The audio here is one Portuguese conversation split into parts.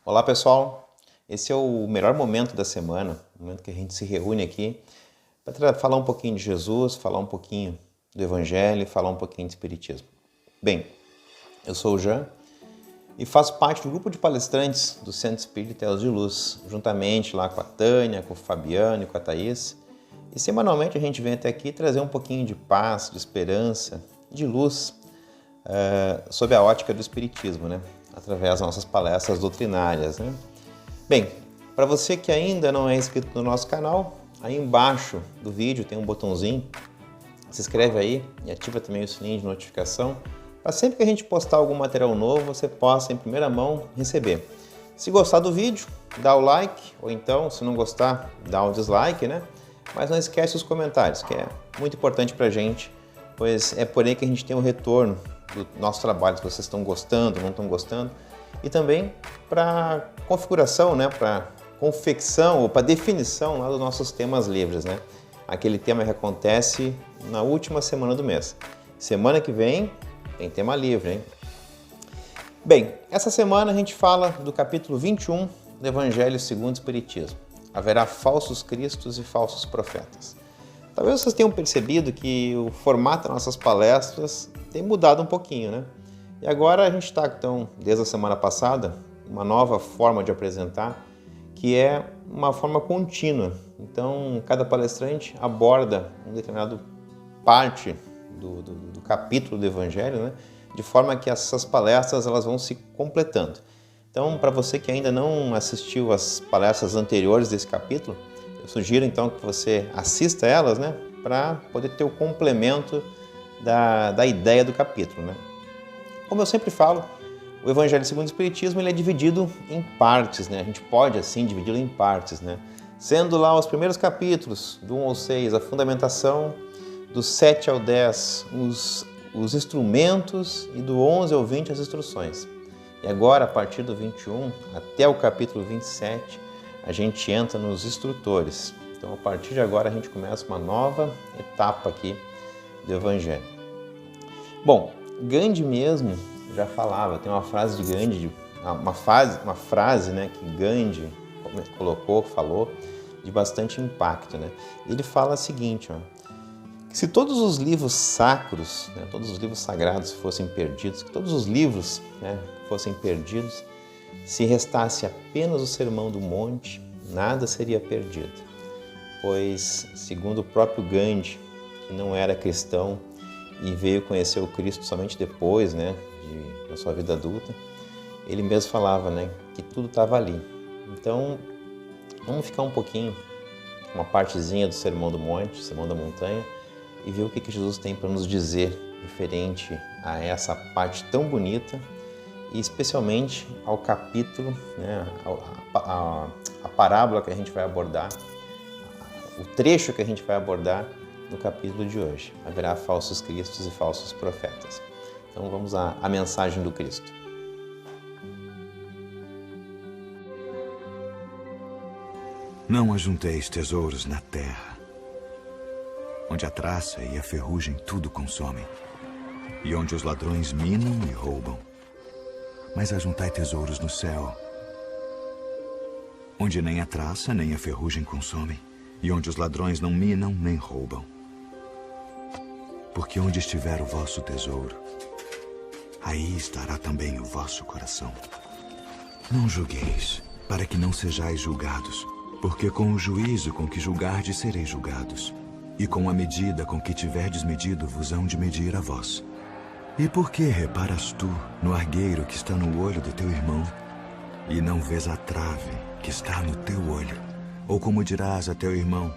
Olá pessoal, esse é o melhor momento da semana, o momento que a gente se reúne aqui para falar um pouquinho de Jesus, falar um pouquinho do Evangelho, falar um pouquinho de Espiritismo. Bem, eu sou o Jean e faço parte do grupo de palestrantes do Centro Espírita Telos de Luz, juntamente lá com a Tânia, com o Fabiano e com a Thaís. E semanalmente a gente vem até aqui trazer um pouquinho de paz, de esperança, de luz sob a ótica do Espiritismo, né? Através das nossas palestras doutrinárias, né? Bem, para você que ainda não é inscrito no nosso canal, aí embaixo do vídeo tem um botãozinho, se inscreve aí e ativa também o sininho de notificação, para sempre que a gente postar algum material novo, você possa em primeira mão receber. Se gostar do vídeo, dá o like, ou então, se não gostar, dá um dislike, né? Mas não esquece os comentários, que é muito importante para a gente, pois é por aí que a gente tem o retorno do nosso trabalho, se vocês estão gostando, não estão gostando, e também para configuração, né, para confecção ou para definição lá dos nossos temas livres, né? Aquele tema que acontece na última semana do mês. Semana que vem tem tema livre, hein? Bem, essa semana a gente fala do capítulo 21 do Evangelho segundo o Espiritismo. Haverá falsos cristos e falsos profetas. Talvez vocês tenham percebido que o formato das nossas palestras tem mudado um pouquinho, né? E agora a gente está, então, desde a semana passada, uma nova forma de apresentar, que é uma forma contínua. Então, cada palestrante aborda uma determinada parte do capítulo do Evangelho, né? De forma que essas palestras elas vão se completando. Então, para você que ainda não assistiu às palestras anteriores desse capítulo, eu sugiro então que você assista elas, né, para poder ter o complemento da ideia do capítulo, né? Como eu sempre falo, o Evangelho segundo o Espiritismo ele é dividido em partes, né? A gente pode assim dividi-lo em partes, né? Sendo lá os primeiros capítulos, do 1 ao 6, a fundamentação, do 7 ao 10, os instrumentos e do 11 ao 20 as instruções. E agora, a partir do 21 até o capítulo 27, a gente entra nos instrutores. Então, a partir de agora, a gente começa uma nova etapa aqui do Evangelho. Bom, Gandhi mesmo já falava, tem uma frase de Gandhi, uma frase, né, que Gandhi falou, de bastante impacto, né? Ele fala o seguinte, ó, que se todos os livros sacros, né, todos os livros sagrados fossem perdidos, que todos os livros, né, fossem perdidos, se restasse apenas o Sermão do Monte, nada seria perdido, pois, segundo o próprio Gandhi, que não era cristão e veio conhecer o Cristo somente depois, né, da sua vida adulta, ele mesmo falava, né, que tudo estava ali. Então, vamos ficar um pouquinho, uma partezinha do Sermão do Monte, Sermão da Montanha, e ver o que Jesus tem para nos dizer referente a essa parte tão bonita e especialmente ao capítulo, né, a parábola que a gente vai abordar, o trecho que a gente vai abordar no capítulo de hoje. Haverá falsos cristos e falsos profetas. Então vamos à mensagem do Cristo. Não ajunteis tesouros na terra, onde a traça e a ferrugem tudo consomem, e onde os ladrões minam e roubam. Mas ajuntai tesouros no céu, onde nem a traça nem a ferrugem consomem, e onde os ladrões não minam nem roubam. Porque onde estiver o vosso tesouro, aí estará também o vosso coração. Não julgueis, para que não sejais julgados, porque com o juízo com que julgardes sereis julgados, e com a medida com que tiverdes medido vos hão de medir a vós. E por que reparas tu no argueiro que está no olho do teu irmão, e não vês a trave que está no teu olho? Ou como dirás a teu irmão,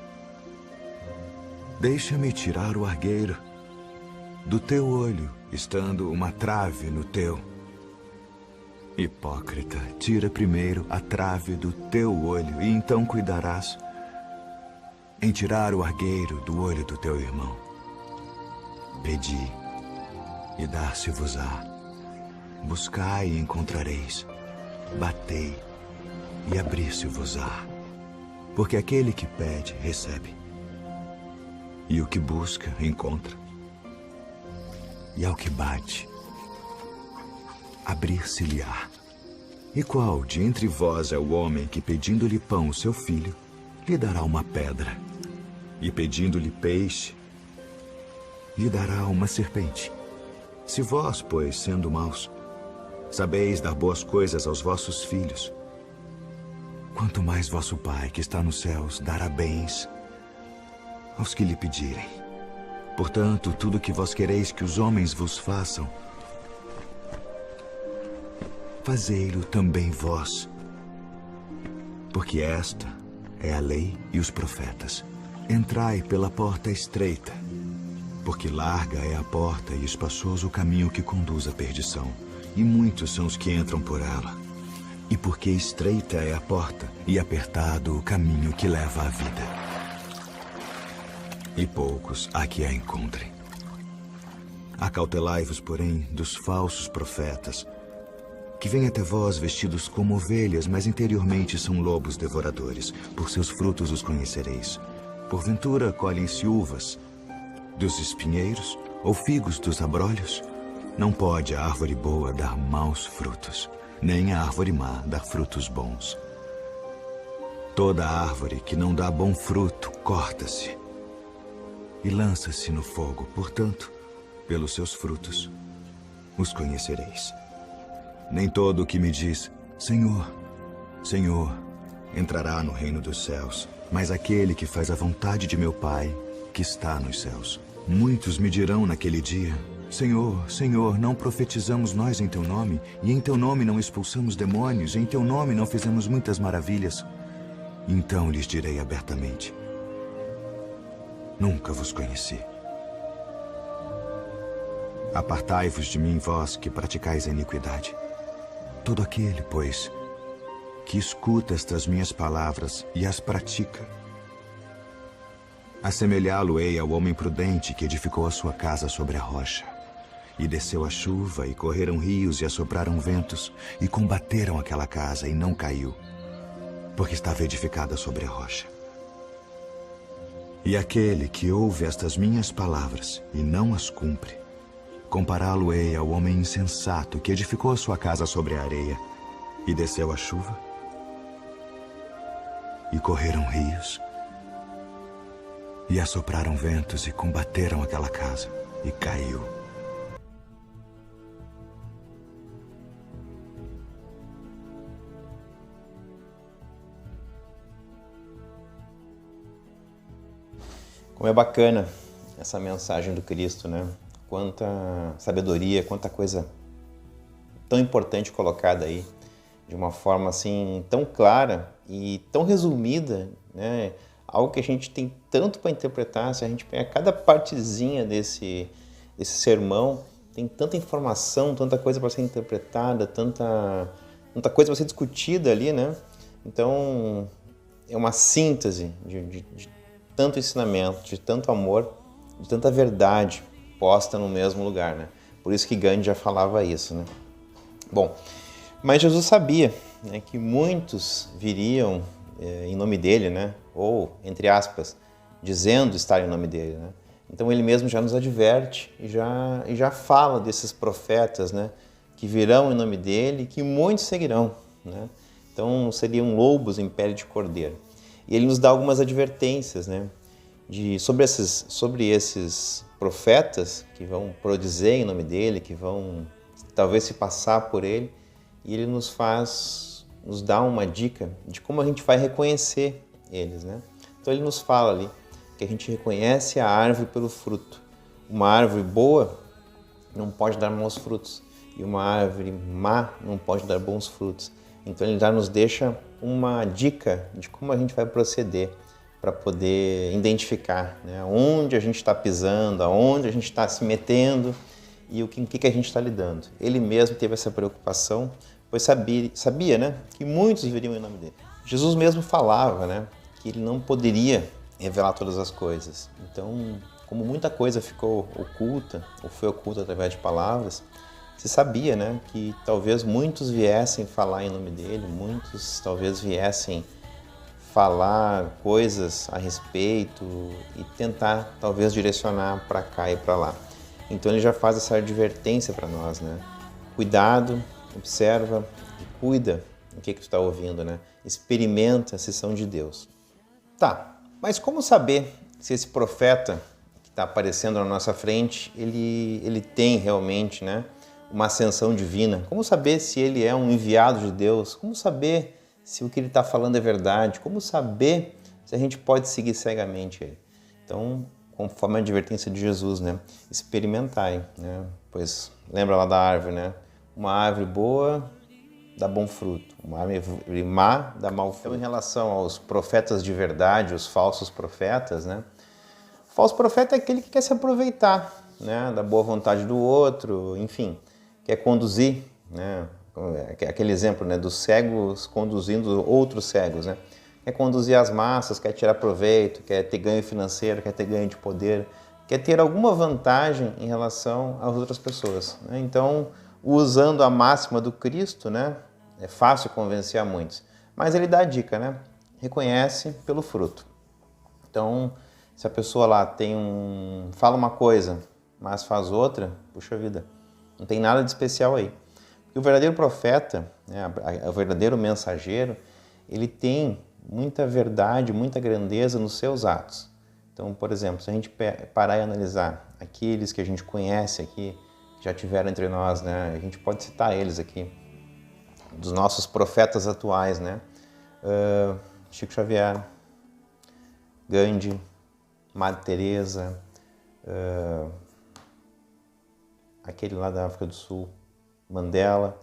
deixa-me tirar o argueiro do teu olho, estando uma trave no teu? Hipócrita, tira primeiro a trave do teu olho, e então cuidarás em tirar o argueiro do olho do teu irmão. Pedi, e dar-se-vos-á. Buscai e encontrareis. Batei, e abrir-se-vos-á. Porque aquele que pede, recebe. E o que busca, encontra. E ao que bate, abrir-se-lhe-á. E qual de entre vós é o homem que, pedindo-lhe pão, seu filho, lhe dará uma pedra? E pedindo-lhe peixe, lhe dará uma serpente? Se vós, pois, sendo maus, sabeis dar boas coisas aos vossos filhos, quanto mais vosso Pai, que está nos céus, dará bens aos que lhe pedirem. Portanto, tudo o que vós quereis que os homens vos façam, fazei-lo também vós. Porque esta é a lei e os profetas. Entrai pela porta estreita, porque larga é a porta e espaçoso o caminho que conduz à perdição, e muitos são os que entram por ela. E porque estreita é a porta e apertado o caminho que leva à vida, e poucos há que a encontrem. Acautelai-vos, porém, dos falsos profetas, que vêm até vós vestidos como ovelhas, mas interiormente são lobos devoradores. Por seus frutos os conhecereis. Porventura colhem-se uvas dos espinheiros ou figos dos abrolhos? Não pode a árvore boa dar maus frutos, nem a árvore má dar frutos bons. Toda árvore que não dá bom fruto corta-se e lança-se no fogo. Portanto, pelos seus frutos os conhecereis. Nem todo o que me diz, Senhor, Senhor, entrará no reino dos céus, mas aquele que faz a vontade de meu Pai, que está nos céus. Muitos me dirão naquele dia, Senhor, Senhor, não profetizamos nós em teu nome, e em teu nome não expulsamos demônios, e em teu nome não fizemos muitas maravilhas? Então lhes direi abertamente, nunca vos conheci. Apartai-vos de mim, vós que praticais a iniquidade. Todo aquele, pois, que escuta estas minhas palavras e as pratica, assemelhá-lo-ei ao homem prudente que edificou a sua casa sobre a rocha. E desceu a chuva, e correram rios, e assopraram ventos, e combateram aquela casa, e não caiu, porque estava edificada sobre a rocha. E aquele que ouve estas minhas palavras e não as cumpre, compará-lo-ei ao homem insensato que edificou a sua casa sobre a areia, e desceu a chuva, e correram rios, e assopraram ventos, e combateram aquela casa, e caiu. Como é bacana essa mensagem do Cristo, né? Quanta sabedoria, quanta coisa tão importante colocada aí, de uma forma assim tão clara e tão resumida, né? Algo que a gente tem tanto para interpretar. Se a gente pega cada partezinha desse sermão, tem tanta informação, tanta coisa para ser interpretada, tanta coisa para ser discutida ali, né? Então, é uma síntese de tanto ensinamento, de tanto amor, de tanta verdade posta no mesmo lugar, né? Por isso que Gandhi já falava isso, né? Bom, mas Jesus sabia, né, que muitos viriam em nome dele, né? Ou, entre aspas, dizendo estar em nome dele, né? Então ele mesmo já nos adverte e já fala desses profetas, né, que virão em nome dele e que muitos seguirão, né? Então seriam lobos em pele de cordeiro. E ele nos dá algumas advertências, né, sobre esses profetas que vão prodizer em nome dele, que vão talvez se passar por ele, e ele nos dá uma dica de como a gente vai reconhecer eles, né? Então ele nos fala ali que a gente reconhece a árvore pelo fruto. Uma árvore boa não pode dar maus frutos, e uma árvore má não pode dar bons frutos. Então ele já nos deixa uma dica de como a gente vai proceder para poder identificar, né, onde a gente está pisando, aonde a gente está se metendo e o que a gente está lidando. Ele mesmo teve essa preocupação, pois sabia, né, que muitos viriam em nome dele. Jesus mesmo falava, né, que ele não poderia revelar todas as coisas. Então, como muita coisa ficou oculta, ou foi oculta através de palavras, se sabia, né, que talvez muitos viessem falar em nome dele, muitos talvez viessem falar coisas a respeito e tentar talvez direcionar para cá e para lá. Então ele já faz essa advertência para nós, né? Cuidado, observa, cuida do que tu está ouvindo, né? Experimenta se são de Deus. Tá, mas como saber se esse profeta que está aparecendo na nossa frente, ele tem realmente, né, uma ascensão divina? Como saber se ele é um enviado de Deus? Como saber se o que ele está falando é verdade? Como saber se a gente pode seguir cegamente ele? Então, conforme a advertência de Jesus, né, experimentai, né? Pois lembra lá da árvore, né? Uma árvore boa dá bom fruto, uma árvore má dá mau fruto. Então, em relação aos profetas de verdade, os falsos profetas, né? O falso profeta é aquele que quer se aproveitar, né, da boa vontade do outro, enfim, quer conduzir, né? Aquele exemplo, né, dos cegos conduzindo outros cegos, né? Quer conduzir as massas, quer tirar proveito, quer ter ganho financeiro, quer ter ganho de poder, quer ter alguma vantagem em relação às outras pessoas, né? Então, usando a máxima do Cristo, né, é fácil convencer a muitos. Mas ele dá a dica, né? Reconhece pelo fruto. Então, se a pessoa lá fala uma coisa, mas faz outra, puxa vida, não tem nada de especial aí. Porque o verdadeiro profeta, né, o verdadeiro mensageiro, ele tem muita verdade, muita grandeza nos seus atos. Então, por exemplo, se a gente parar e analisar aqueles que a gente conhece aqui, que já tiveram entre nós, né, a gente pode citar eles aqui, dos nossos profetas atuais, né? Chico Xavier, Gandhi, Madre Teresa, aquele lá da África do Sul, Mandela.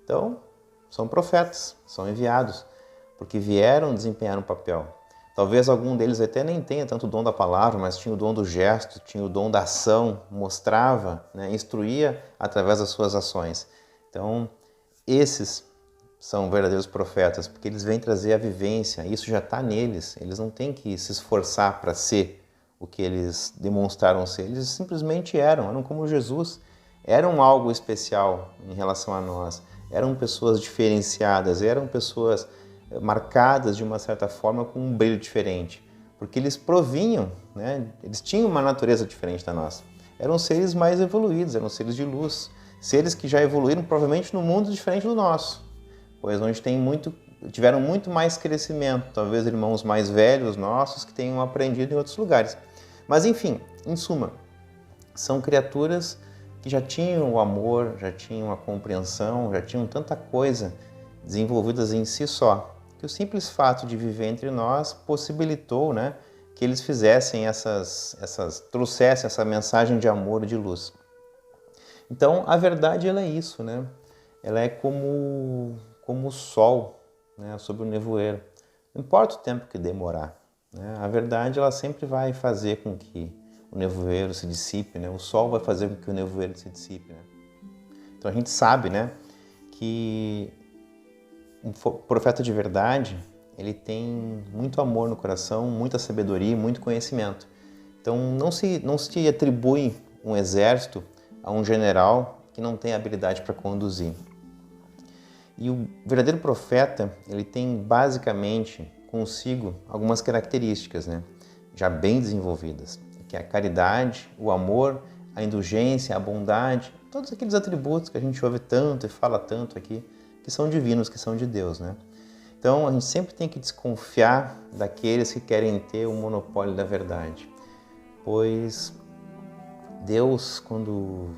Então, são profetas, são enviados, porque vieram desempenhar um papel. Talvez algum deles até nem tenha tanto o dom da palavra, mas tinha o dom do gesto, tinha o dom da ação, mostrava, né, instruía através das suas ações. Então, esses são verdadeiros profetas, porque eles vêm trazer a vivência, isso já está neles, eles não têm que se esforçar para ser o que eles demonstraram ser, eles simplesmente eram como Jesus, eram algo especial em relação a nós, eram pessoas diferenciadas, eram pessoas marcadas de uma certa forma com um brilho diferente, porque eles provinham, né, eles tinham uma natureza diferente da nossa, eram seres mais evoluídos, eram seres de luz, seres que já evoluíram provavelmente num mundo diferente do nosso, pois onde tiveram muito mais crescimento, talvez irmãos mais velhos nossos que tenham aprendido em outros lugares. Mas enfim, em suma, são criaturas que já tinham o amor, já tinham a compreensão, já tinham tanta coisa desenvolvidas em si só, que o simples fato de viver entre nós possibilitou, né, que eles fizessem trouxessem essa mensagem de amor e de luz. Então, a verdade ela é isso, né? Ela é como o sol, né, sobre o nevoeiro. Não importa o tempo que demorar, né? A verdade ela sempre vai fazer com que o nevoeiro se dissipe, né? O sol vai fazer com que o nevoeiro se dissipe, né? Então a gente sabe, né, que um profeta de verdade, ele tem muito amor no coração, muita sabedoria, muito conhecimento. Então não se atribui um exército a um general que não tem habilidade para conduzir. E o verdadeiro profeta, ele tem basicamente consigo algumas características, né, já bem desenvolvidas, que é a caridade, o amor, a indulgência, a bondade, todos aqueles atributos que a gente ouve tanto e fala tanto aqui, que são divinos, que são de Deus, né? Então a gente sempre tem que desconfiar daqueles que querem ter o monopólio da verdade, pois Deus, quando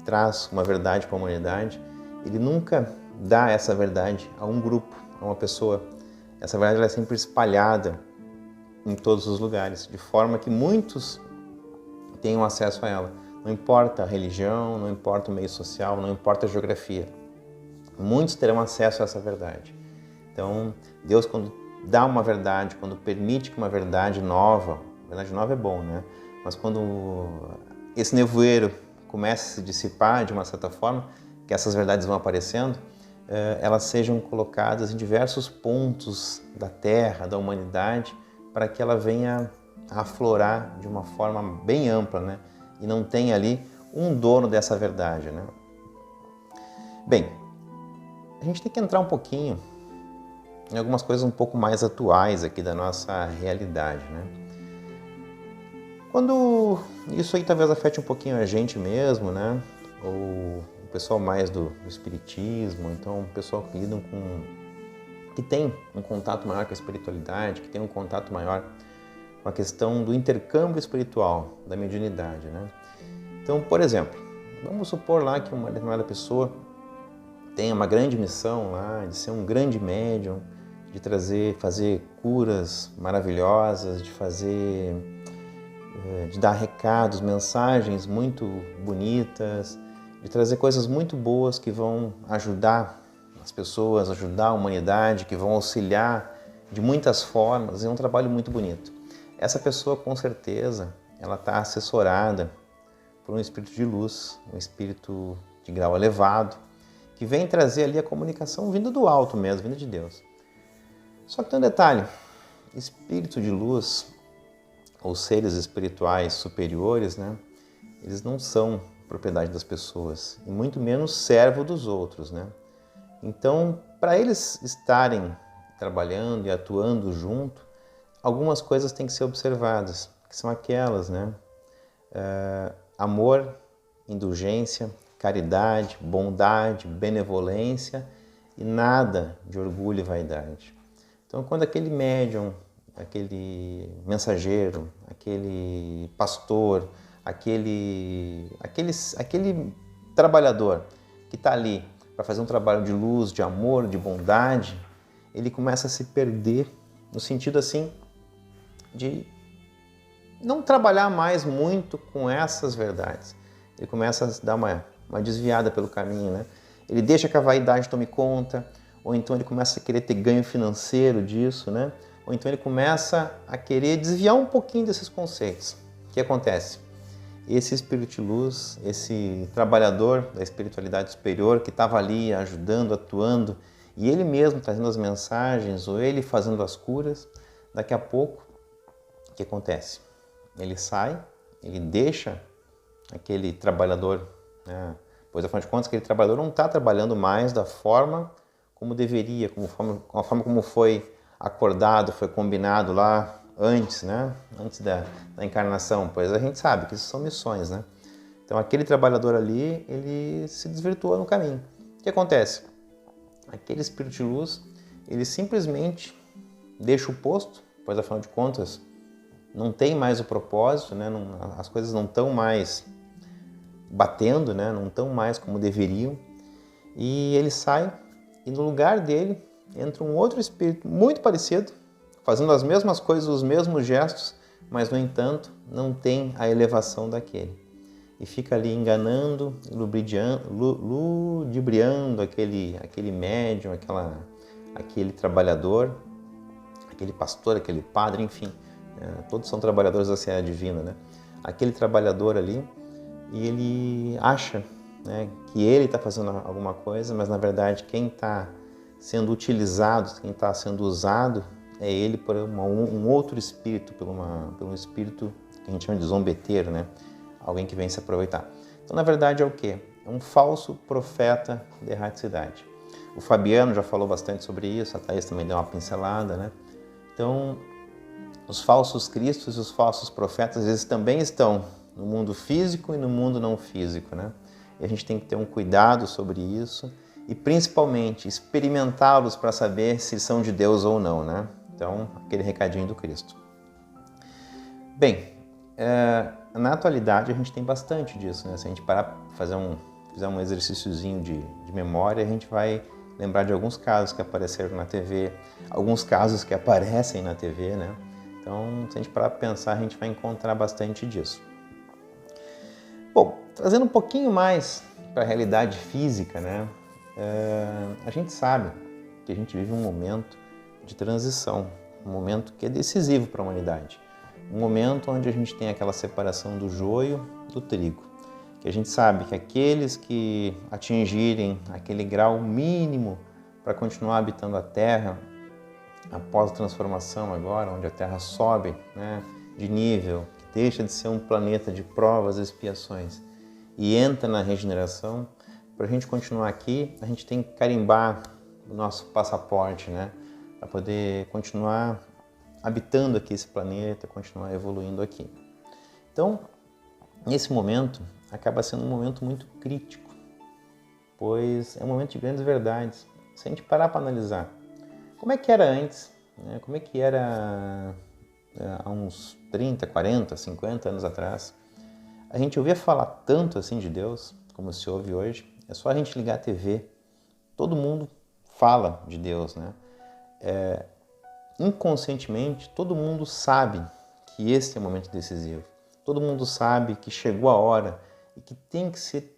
traz uma verdade para a humanidade, Ele nunca dá essa verdade a um grupo, a uma pessoa. Essa verdade ela é sempre espalhada em todos os lugares, de forma que muitos tenham acesso a ela. Não importa a religião, não importa o meio social, não importa a geografia. Muitos terão acesso a essa verdade. Então, Deus, quando dá uma verdade, quando permite que uma verdade nova é bom, né? Mas quando esse nevoeiro começa a se dissipar de uma certa forma, que essas verdades vão aparecendo, elas sejam colocadas em diversos pontos da Terra, da humanidade, para que ela venha a aflorar de uma forma bem ampla, né? E não tenha ali um dono dessa verdade, né? Bem, a gente tem que entrar um pouquinho em algumas coisas um pouco mais atuais aqui da nossa realidade, né? Quando isso aí talvez afete um pouquinho a gente mesmo, né? Ou pessoal mais do espiritismo, então o pessoal que lidam que tem um contato maior com a espiritualidade, que tem um contato maior com a questão do intercâmbio espiritual, da mediunidade, né? Então, por exemplo, vamos supor lá que uma determinada pessoa tenha uma grande missão lá, de ser um grande médium, de fazer curas maravilhosas, de dar recados, mensagens muito bonitas, de trazer coisas muito boas que vão ajudar as pessoas, ajudar a humanidade, que vão auxiliar de muitas formas. É um trabalho muito bonito. Essa pessoa, com certeza, ela está assessorada por um espírito de luz, um espírito de grau elevado, que vem trazer ali a comunicação vindo do alto mesmo, vindo de Deus. Só que tem um detalhe, espírito de luz, ou seres espirituais superiores, né, eles não são propriedade das pessoas, e muito menos servo dos outros, né? Então, para eles estarem trabalhando e atuando junto, algumas coisas têm que ser observadas, que são aquelas, né? Amor, indulgência, caridade, bondade, benevolência e nada de orgulho e vaidade. Então, quando aquele médium, aquele mensageiro, aquele pastor, aquele trabalhador que está ali para fazer um trabalho de luz, de amor, de bondade, ele começa a se perder no sentido assim de não trabalhar mais muito com essas verdades. Ele começa a dar uma desviada pelo caminho, né? Ele deixa que a vaidade tome conta, ou então ele começa a querer ter ganho financeiro disso, né? Ou então ele começa a querer desviar um pouquinho desses conceitos. O que acontece? Esse espírito de luz, esse trabalhador da espiritualidade superior que estava ali ajudando, atuando, e ele mesmo trazendo as mensagens, ou ele fazendo as curas, daqui a pouco, o que acontece? Ele sai, ele deixa aquele trabalhador, né? Pois, afinal de contas, aquele trabalhador não está trabalhando mais da forma como deveria, a forma como foi acordado, foi combinado lá antes, né? Antes da encarnação, pois a gente sabe que isso são missões, né? Então aquele trabalhador ali, ele se desvirtuou no caminho. O que acontece? Aquele espírito de luz, ele simplesmente deixa o posto, pois afinal de contas não tem mais o propósito, né? As coisas não estão mais batendo, né? Não estão mais como deveriam, e ele sai e no lugar dele entra um outro espírito muito parecido, fazendo as mesmas coisas, os mesmos gestos, mas, no entanto, não tem a elevação daquele. E fica ali enganando, ludibriando aquele médium, aquele trabalhador, aquele pastor, aquele padre, enfim. Todos são trabalhadores da seara divina, né? Aquele trabalhador ali, e ele acha, né, que ele está fazendo alguma coisa, mas, na verdade, quem está sendo utilizado, quem está sendo usado, é ele por um outro espírito, por um espírito que a gente chama de zombeteiro, né? Alguém que vem se aproveitar. Então, na verdade, é o quê? É um falso profeta de erraticidade. O Fabiano já falou bastante sobre isso, a Thaís também deu uma pincelada, né? Então, os falsos cristos e os falsos profetas, eles também estão no mundo físico e no mundo não físico, né? E a gente tem que ter um cuidado sobre isso e, principalmente, experimentá-los para saber se são de Deus ou não, né? Então, aquele recadinho do Cristo. Bem, na atualidade a gente tem bastante disso, né? Se a gente parar para fizer um exercíciozinho de memória, a gente vai lembrar de alguns casos que apareceram na TV, alguns casos que aparecem na TV, né? Então, se a gente parar para pensar, a gente vai encontrar bastante disso. Bom, trazendo um pouquinho mais para a realidade física, né? A gente sabe que a gente vive um momento de transição, um momento que é decisivo para a humanidade. Um momento onde a gente tem aquela separação do joio do trigo, que a gente sabe que aqueles que atingirem aquele grau mínimo para continuar habitando a Terra, após a transformação agora, onde a Terra sobe, né, de nível, que deixa de ser um planeta de provas e expiações e entra na regeneração, para a gente continuar aqui, a gente tem que carimbar o nosso passaporte, né, para poder continuar habitando aqui esse planeta, continuar evoluindo aqui. Então, nesse momento, acaba sendo um momento muito crítico, pois é um momento de grandes verdades. Se a gente parar para analisar, como é que era antes, né? Como é que era há uns 30, 40, 50 anos atrás, a gente ouvia falar tanto assim de Deus, como se ouve hoje. É só a gente ligar a TV, todo mundo fala de Deus, né? Inconscientemente, todo mundo sabe que esse é o momento decisivo. Todo mundo sabe que chegou a hora e que tem que ser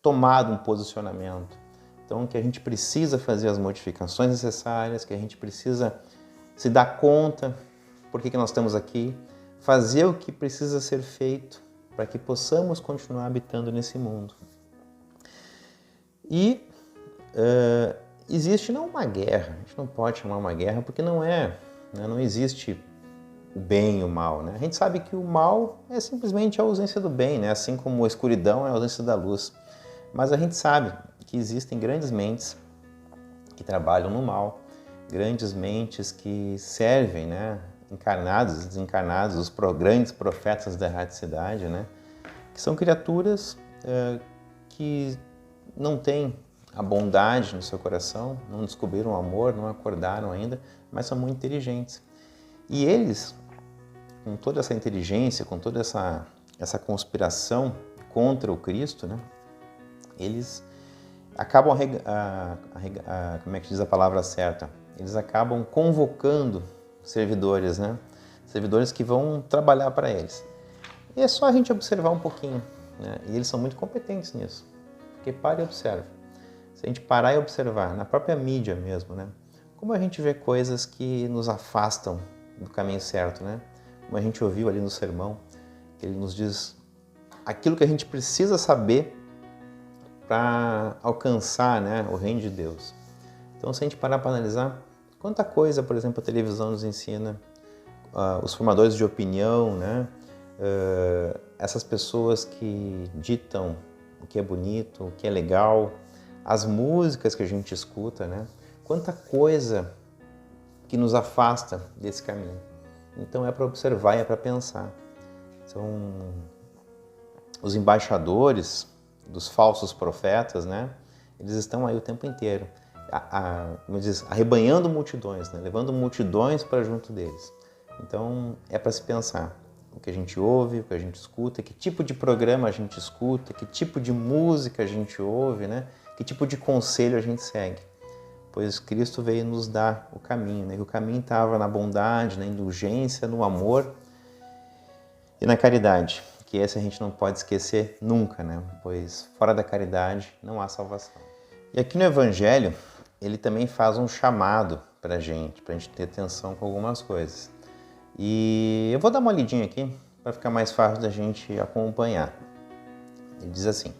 tomado um posicionamento. Então, que a gente precisa fazer as modificações necessárias, que a gente precisa se dar conta por que nós estamos aqui, fazer o que precisa ser feito para que possamos continuar habitando nesse mundo. E existe não uma guerra, a gente não pode chamar uma guerra porque não existe o bem e o mal, né? A gente sabe que o mal é simplesmente a ausência do bem, né? Assim como a escuridão é a ausência da luz. Mas a gente sabe que existem grandes mentes que trabalham no mal, grandes mentes que servem, né? Encarnados e desencarnados, os grandes profetas da erraticidade, né? Que são criaturas que não têm a bondade no seu coração, não descobriram o amor, não acordaram ainda, mas são muito inteligentes. E eles, com toda essa inteligência, com toda essa conspiração contra o Cristo, né? Eles acabam, como é que diz a palavra certa? Eles acabam convocando servidores, né? Servidores que vão trabalhar para eles. E é só a gente observar um pouquinho, né? E eles são muito competentes nisso, porque para e observa. Se a gente parar e observar, na própria mídia mesmo, né? Como a gente vê coisas que nos afastam do caminho certo, né? Como a gente ouviu ali no sermão, que ele nos diz aquilo que a gente precisa saber para alcançar, né, o reino de Deus. Então, se a gente parar para analisar, quanta coisa, por exemplo, a televisão nos ensina, os formadores de opinião, né? Essas pessoas que ditam o que é bonito, o que é legal, as músicas que a gente escuta, né? Quanta coisa que nos afasta desse caminho. Então é para observar e é para pensar. São os embaixadores dos falsos profetas, né? Eles estão aí o tempo inteiro, como diz, arrebanhando multidões, né? Levando multidões para junto deles. Então é para se pensar o que a gente ouve, o que a gente escuta, que tipo de programa a gente escuta, que tipo de música a gente ouve, né? Que tipo de conselho a gente segue. Pois Cristo veio nos dar o caminho, né? E o caminho estava na bondade, na indulgência, no amor e na caridade, que esse a gente não pode esquecer nunca, né? Pois fora da caridade não há salvação. E aqui no Evangelho, ele também faz um chamado para a gente ter atenção com algumas coisas. E eu vou dar uma lidinha aqui para ficar mais fácil da gente acompanhar. Ele diz assim: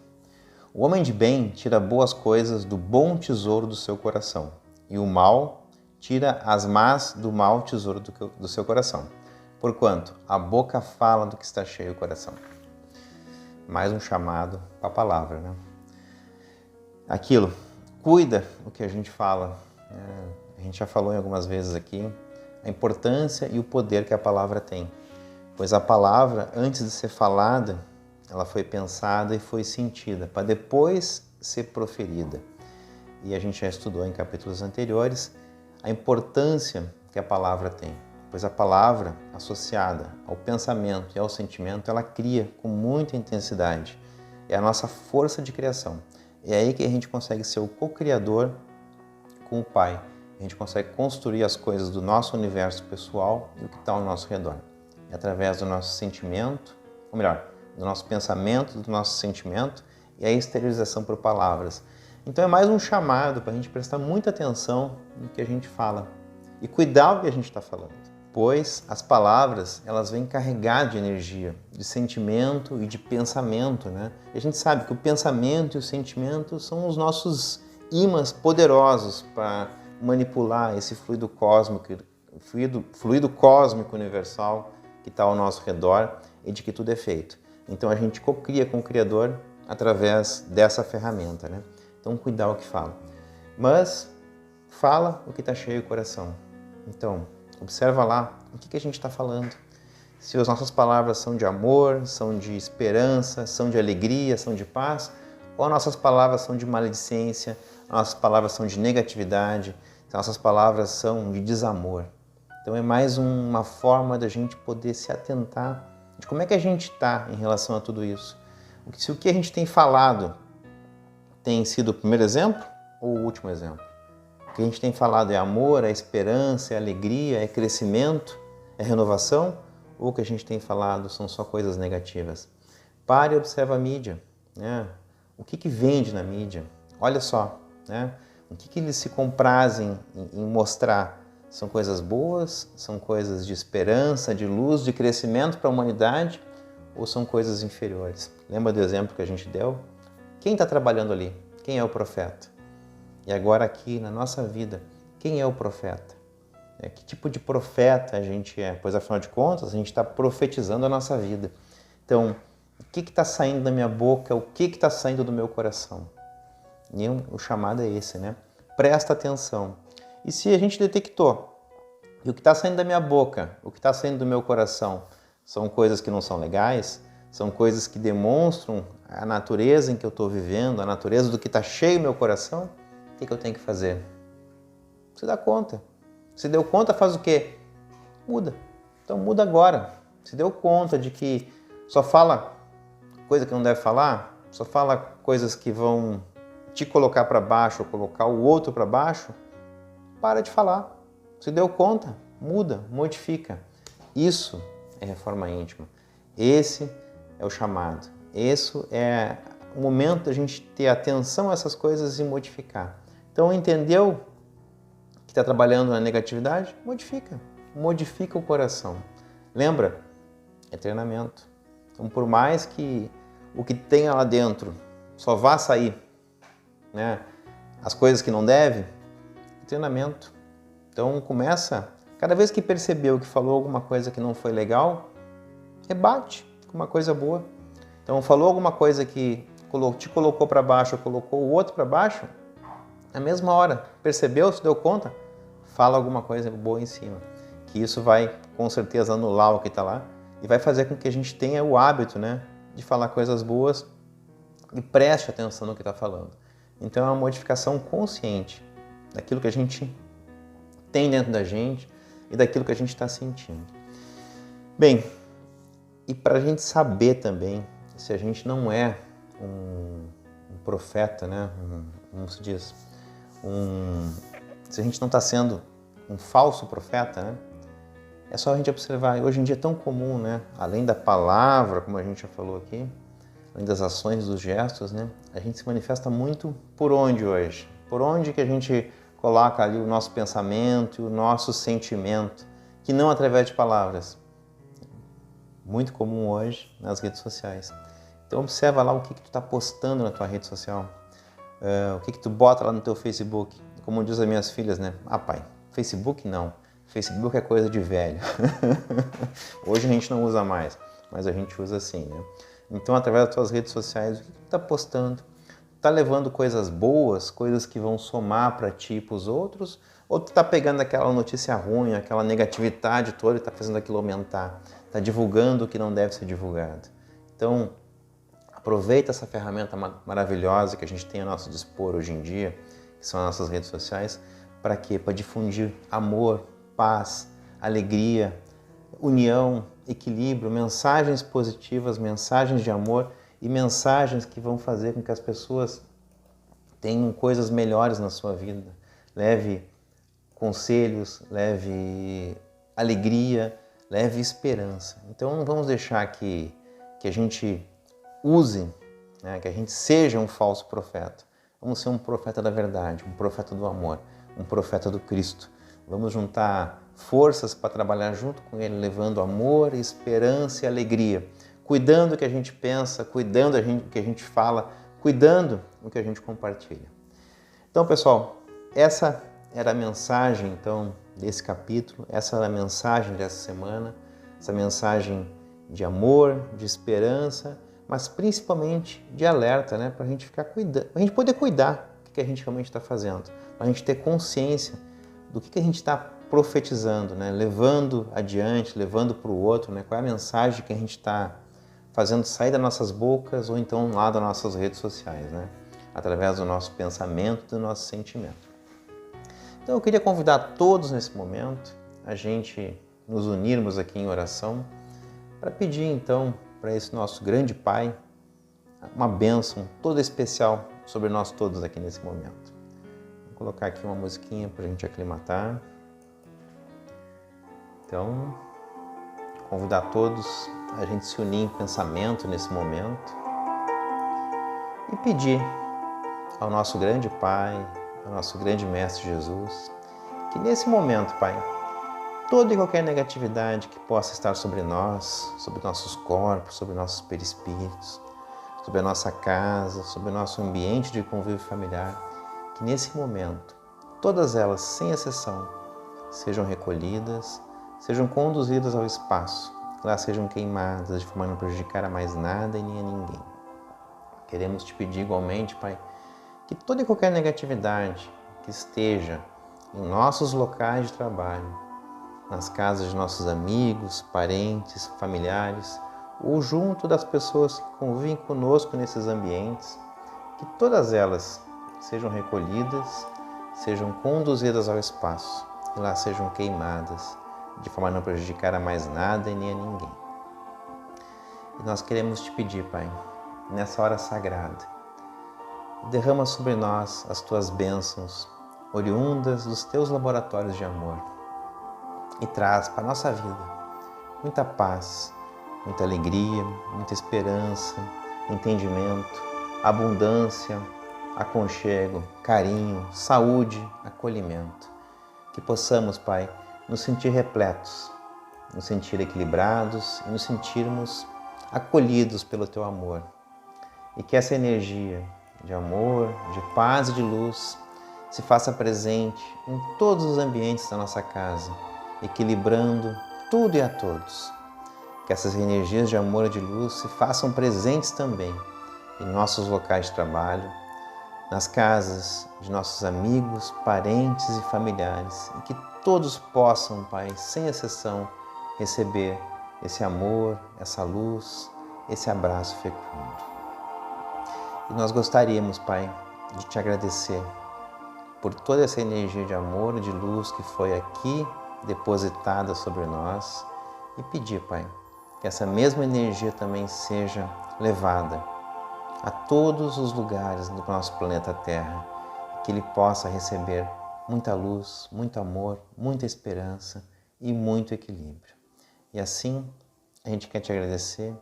o homem de bem tira boas coisas do bom tesouro do seu coração, e o mal tira as más do mau tesouro do seu coração. Porquanto a boca fala do que está cheio o coração. Mais um chamado para a palavra, né? Aquilo, cuida o que a gente fala. A gente já falou em algumas vezes aqui a importância e o poder que a palavra tem. Pois a palavra, antes de ser falada, ela foi pensada e foi sentida, para depois ser proferida. E a gente já estudou em capítulos anteriores a importância que a palavra tem. Pois a palavra, associada ao pensamento e ao sentimento, ela cria com muita intensidade. É a nossa força de criação. É aí que a gente consegue ser o co-criador com o Pai. A gente consegue construir as coisas do nosso universo pessoal e o que está ao nosso redor. É através do nosso sentimento, ou melhor, do nosso pensamento, do nosso sentimento e a exteriorização por palavras. Então é mais um chamado para a gente prestar muita atenção no que a gente fala e cuidar do que a gente está falando. Pois as palavras, elas vêm carregadas de energia, de sentimento e de pensamento, né? E a gente sabe que o pensamento e o sentimento são os nossos ímãs poderosos para manipular esse fluido cósmico universal que está ao nosso redor e de que tudo é feito. Então a gente cocria com o Criador através dessa ferramenta, né? Então cuidar o que fala. Mas fala o que está cheio o coração. Então observa lá o que a gente está falando. Se as nossas palavras são de amor, são de esperança, são de alegria, são de paz, Ou nossas palavras são de maledicência, nossas palavras são de negatividade, nossas palavras são de desamor. Então é mais uma forma da gente poder se atentar de como é que a gente está em relação a tudo isso. Se o que a gente tem falado tem sido o primeiro exemplo ou o último exemplo? O que a gente tem falado é amor, é esperança, é alegria, é crescimento, é renovação? Ou o que a gente tem falado são só coisas negativas? Pare e observa a mídia, né? O que vende na mídia? Olha só, né? O que eles se comprazem em mostrar? São coisas boas? São coisas de esperança, de luz, de crescimento para a humanidade? Ou são coisas inferiores? Lembra do exemplo que a gente deu? Quem está trabalhando ali? Quem é o profeta? E agora aqui na nossa vida, quem é o profeta? Que tipo de profeta a gente é? Pois afinal de contas, a gente está profetizando a nossa vida. Então, o que está saindo da minha boca? O que está saindo do meu coração? E o chamado é esse, né? Presta atenção. E se a gente detectou que o que está saindo da minha boca, o que está saindo do meu coração, são coisas que não são legais, são coisas que demonstram a natureza em que eu estou vivendo, a natureza do que está cheio no meu coração, o que eu tenho que fazer? Se dá conta. Se deu conta, faz o quê? Muda. Então muda agora. Se deu conta de que só fala coisa que não deve falar, só fala coisas que vão te colocar para baixo ou colocar o outro para baixo, para de falar. Se deu conta, muda, modifica. Isso é reforma íntima. Esse é o chamado. Esse é o momento da gente ter atenção a essas coisas e modificar. Então, entendeu que está trabalhando na negatividade? Modifica. Modifica o coração. Lembra? É treinamento. Então, por mais que o que tenha lá dentro só vá sair, né, as coisas que não deve, é treinamento. Então, começa, cada vez que percebeu que falou alguma coisa que não foi legal, rebate com uma coisa boa. Então, falou alguma coisa que te colocou para baixo, colocou o outro para baixo, na mesma hora, percebeu, se deu conta, fala alguma coisa boa em cima. Que isso vai, com certeza, anular o que está lá e vai fazer com que a gente tenha o hábito, né, de falar coisas boas e preste atenção no que está falando. Então, é uma modificação consciente daquilo que a gente tem dentro da gente e daquilo que a gente está sentindo. Bem, e para a gente saber também se a gente não é um profeta, né, como se diz, se a gente não está sendo um falso profeta, né, é só a gente observar. Hoje em dia é tão comum, né, além da palavra, como a gente já falou aqui, além das ações, dos gestos, né, a gente se manifesta muito por onde hoje? Por onde que a gente coloca ali o nosso pensamento, o nosso sentimento, que não através de palavras. Muito comum hoje nas redes sociais. Então observa lá o que tu está postando na tua rede social, o que tu bota lá no teu Facebook. Como diz as minhas filhas, né? Ah, pai, Facebook não. Facebook é coisa de velho. Hoje a gente não usa mais, mas a gente usa assim, né? Então, através das tuas redes sociais, o que tu está postando? Tá levando coisas boas, coisas que vão somar para ti e para os outros? Ou tu tá pegando aquela notícia ruim, aquela negatividade toda e tá fazendo aquilo aumentar? Tá divulgando o que não deve ser divulgado? Então, aproveita essa ferramenta maravilhosa que a gente tem a nosso dispor hoje em dia, que são as nossas redes sociais, para quê? Para difundir amor, paz, alegria, união, equilíbrio, mensagens positivas, mensagens de amor e mensagens que vão fazer com que as pessoas tenham coisas melhores na sua vida. Leve conselhos, leve alegria, leve esperança. Então não vamos deixar que a gente use, né, que a gente seja um falso profeta. Vamos ser um profeta da verdade, um profeta do amor, um profeta do Cristo. Vamos juntar forças para trabalhar junto com Ele, levando amor, esperança e alegria, cuidando do que a gente pensa, cuidando do que a gente fala, cuidando do que a gente compartilha. Então, pessoal, essa era a mensagem, então, desse capítulo, essa era a mensagem dessa semana, essa mensagem de amor, de esperança, mas principalmente de alerta, né? Para a gente ficar cuidando, para a gente poder cuidar do que a gente realmente está fazendo, para a gente ter consciência do que a gente está profetizando, né? Levando adiante, levando para o outro, né? Qual é a mensagem que a gente está fazendo sair das nossas bocas ou então lá das nossas redes sociais, né? Através do nosso pensamento, do nosso sentimento. Então eu queria convidar todos nesse momento a gente nos unirmos aqui em oração para pedir então para esse nosso grande Pai uma bênção toda especial sobre nós todos aqui nesse momento. Vou colocar aqui uma musiquinha para a gente aclimatar. Então, convidar todos a gente se unir em pensamento nesse momento e pedir ao nosso grande Pai, ao nosso grande Mestre Jesus, que nesse momento, Pai, toda e qualquer negatividade que possa estar sobre nós, sobre nossos corpos, sobre nossos perispíritos, sobre a nossa casa, sobre o nosso ambiente de convívio familiar, que nesse momento, todas elas, sem exceção, sejam recolhidas, sejam conduzidas ao espaço, que lá sejam queimadas, de forma a não prejudicar a mais nada e nem a ninguém. Queremos te pedir igualmente, Pai, que toda e qualquer negatividade que esteja em nossos locais de trabalho, nas casas de nossos amigos, parentes, familiares, ou junto das pessoas que convivem conosco nesses ambientes, que todas elas sejam recolhidas, sejam conduzidas ao espaço e lá sejam queimadas, de forma a não prejudicar a mais nada e nem a ninguém. E nós queremos te pedir, Pai, nessa hora sagrada, derrama sobre nós as tuas bênçãos, oriundas dos teus laboratórios de amor, e traz para a nossa vida muita paz, muita alegria, muita esperança, entendimento, abundância, aconchego, carinho, saúde, acolhimento. Que possamos, Pai, nos sentir repletos, nos sentir equilibrados e nos sentirmos acolhidos pelo Teu amor. E que essa energia de amor, de paz e de luz se faça presente em todos os ambientes da nossa casa, equilibrando tudo e a todos. Que essas energias de amor e de luz se façam presentes também em nossos locais de trabalho, nas casas de nossos amigos, parentes e familiares, e que todos possam, Pai, sem exceção, receber esse amor, essa luz, esse abraço fecundo. E nós gostaríamos, Pai, de te agradecer por toda essa energia de amor e de luz que foi aqui depositada sobre nós e pedir, Pai, que essa mesma energia também seja levada a todos os lugares do nosso planeta Terra, que ele possa receber muita luz, muito amor, muita esperança e muito equilíbrio. E assim, a gente quer te agradecer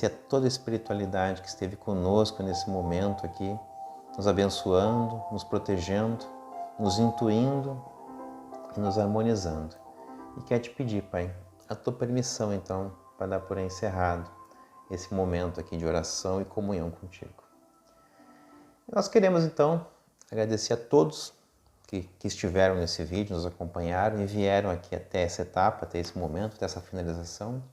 a toda a espiritualidade que esteve conosco nesse momento aqui, nos abençoando, nos protegendo, nos intuindo e nos harmonizando. E quer te pedir, Pai, a tua permissão, então, para dar por encerrado esse momento aqui de oração e comunhão contigo. E nós queremos, então, agradecer a todos que estiveram nesse vídeo, nos acompanharam e vieram aqui até essa etapa, até esse momento, até essa finalização,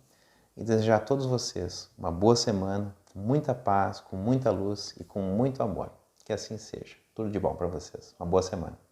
e desejar a todos vocês uma boa semana, com muita paz, com muita luz e com muito amor. Que assim seja. Tudo de bom para vocês. Uma boa semana.